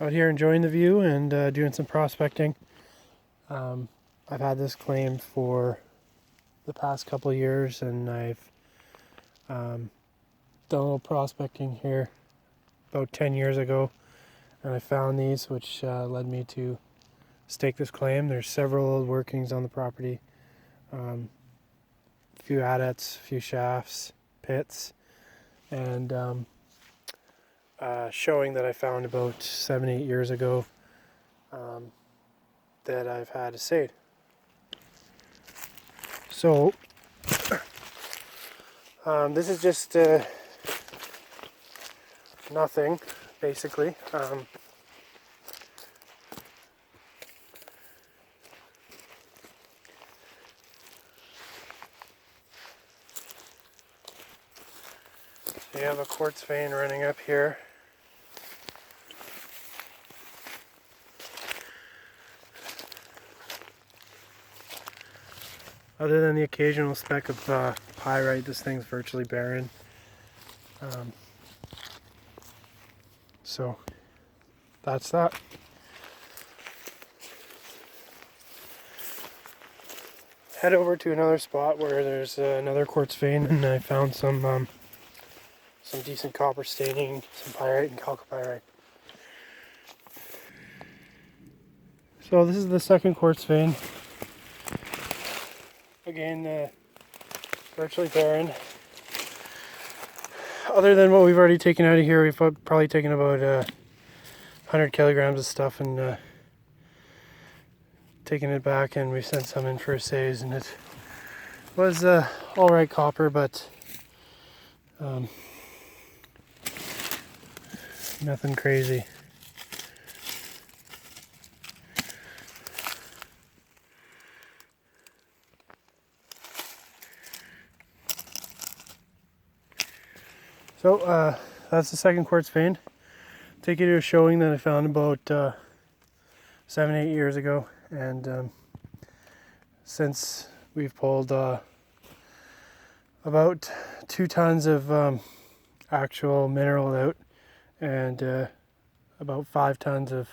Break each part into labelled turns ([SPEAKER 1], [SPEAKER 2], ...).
[SPEAKER 1] Out here enjoying the view and doing some prospecting. I've had this claim for the past couple of years, and I've done a little prospecting here about 10 years ago, and I found these, which led me to stake this claim. There's several old workings on the property, a few adits, a few shafts, pits, and showing that I found about 7-8 years ago that I've had assayed. So this is just nothing, basically. So you have a quartz vein running up here. Other than the occasional speck of pyrite, this thing's virtually barren. So that's that. Head over to another spot where there's another quartz vein, and I found some decent copper staining, some pyrite and chalcopyrite. So this is the second quartz vein. Again, virtually barren. Other than what we've already taken out of here, we've probably taken about 100 kilograms of stuff and taken it back, and we sent some in for assays, and it was alright copper, but nothing crazy. So that's the second quartz vein. Take you to a showing that I found about 7-8 years ago, and since we've pulled about 2 tons of actual mineral out, and about 5 tons of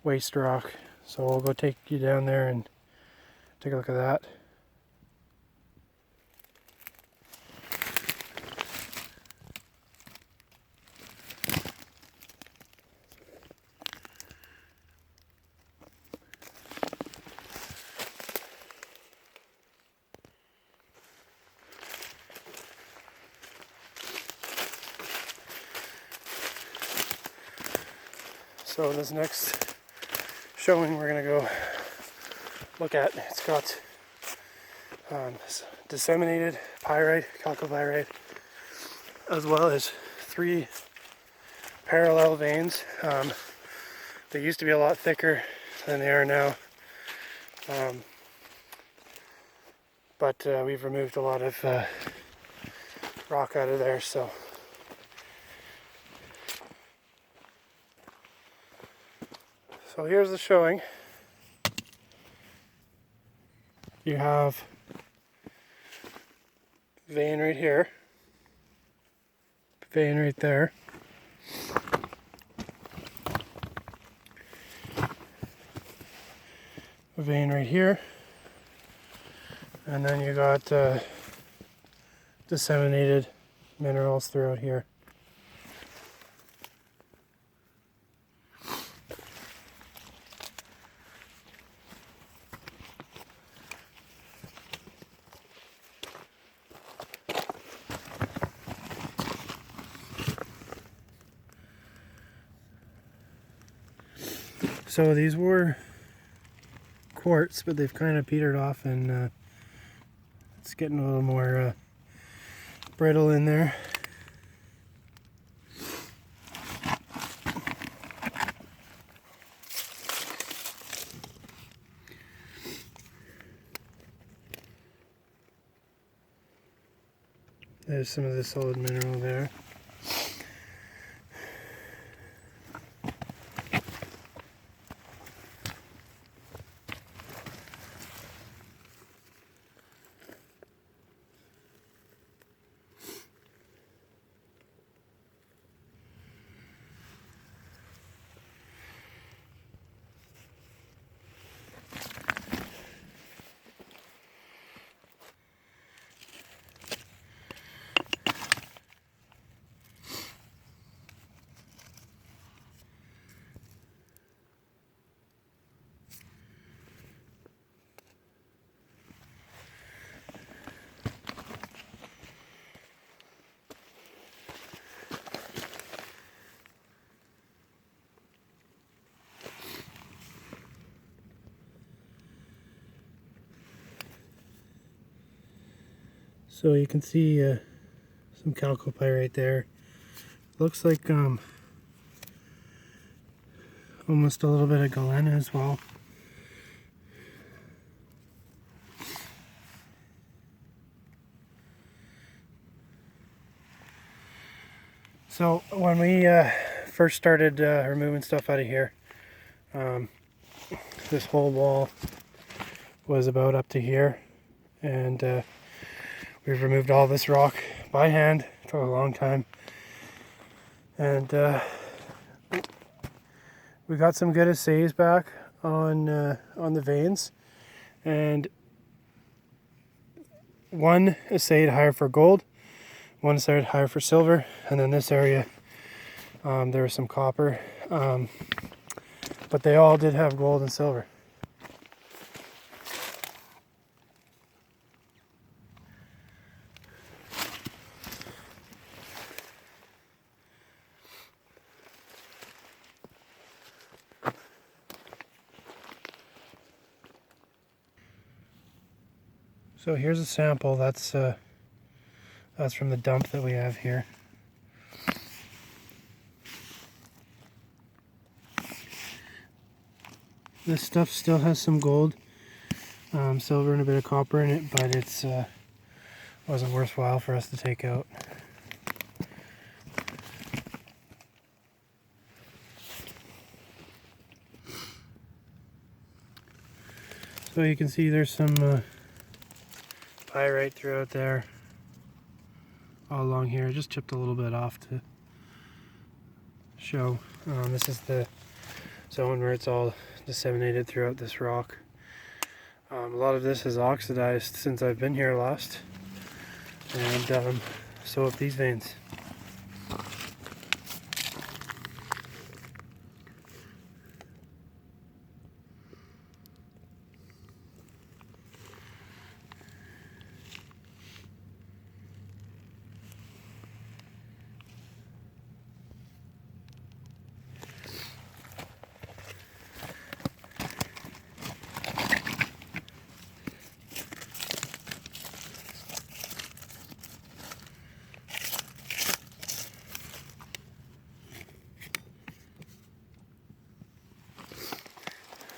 [SPEAKER 1] waste rock. So we'll go take you down there and take a look at that. So this next showing we're going to go look at, it's got disseminated pyrite, chalcopyrite, as well as 3 parallel veins. They used to be a lot thicker than they are now, but we've removed a lot of rock out of there, so here's the showing. You have vein right here, vein right there, a vein right here, and then you got disseminated minerals throughout here. So these were quartz, but they've kind of petered off, and it's getting a little more brittle in there. There's some of the solid mineral there. So you can see some chalcopyrite there. Looks like almost a little bit of galena as well. So when we first started removing stuff out of here, this whole wall was about up to here, and we've removed all this rock by hand. It took a long time, and we got some good assays back on the veins, and one assayed higher for gold, one assayed higher for silver, and then this area there was some copper, but they all did have gold and silver. So here's a sample. That's from the dump that we have here. This stuff still has some gold, silver, and a bit of copper in it, but it's wasn't worthwhile for us to take out. So you can see there's some pyrite throughout there, all along here. I just chipped a little bit off to show. This is the zone where it's all disseminated throughout this rock. A lot of this is oxidized since I've been here last, and so have these veins.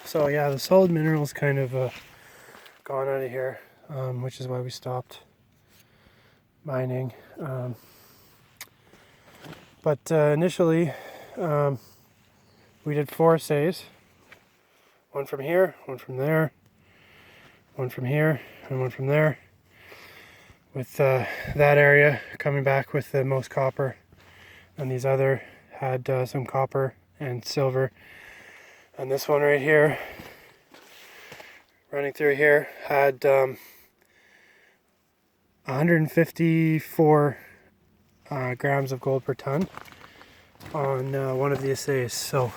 [SPEAKER 1] So yeah, the solid mineral's kind of gone out of here, which is why we stopped mining. But initially, we did 4 assays. One from here, one from there, one from here, and one from there. With that area coming back with the most copper, and these other had some copper and silver. And this one right here, running through here, had 154 grams of gold per ton on one of the assays. So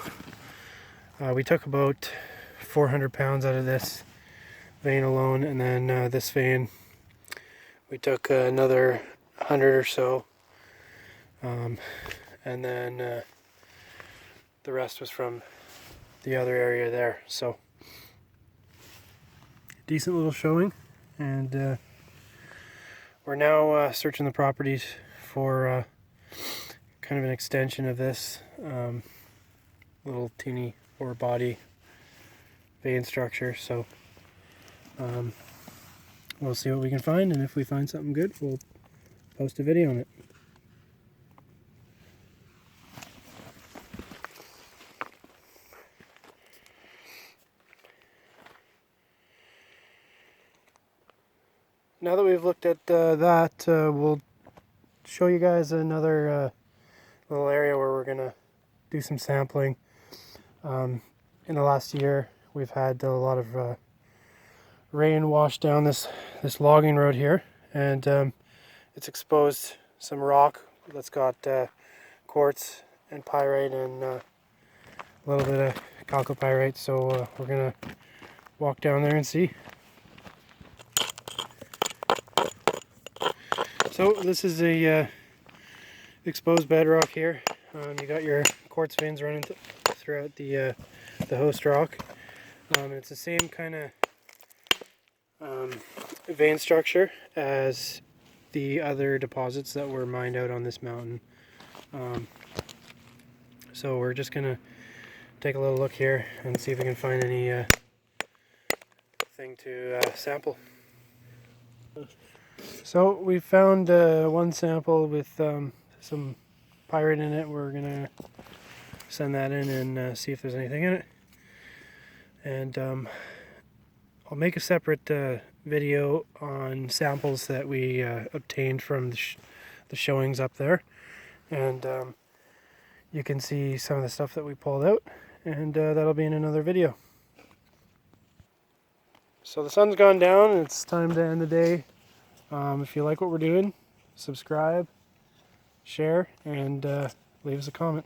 [SPEAKER 1] we took about 400 pounds out of this vein alone, and then this vein we took another 100 or so, and then the rest was from the other area there. So decent little showing, and we're now searching the properties for kind of an extension of this little teeny ore body vein structure. So we'll see what we can find, and if we find something good, we'll post a video on it. Now that we've looked at that, we'll show you guys another little area where we're going to do some sampling. In the last year, we've had a lot of rain wash down this logging road here, and it's exposed some rock that's got quartz and pyrite and a little bit of chalcopyrite. So we're going to walk down there and see. So this is a exposed bedrock here. You got your quartz veins running throughout the host rock. It's the same kind of vein structure as the other deposits that were mined out on this mountain. So we're just gonna take a little look here and see if we can find any thing to sample. So we found one sample with some pyrite in it. We're gonna send that in and see if there's anything in it. And I'll make a separate video on samples that we obtained from the showings up there, and you can see some of the stuff that we pulled out, and that'll be in another video. So the sun's gone down and it's time to end the day. If you like what we're doing, subscribe, share, and leave us a comment.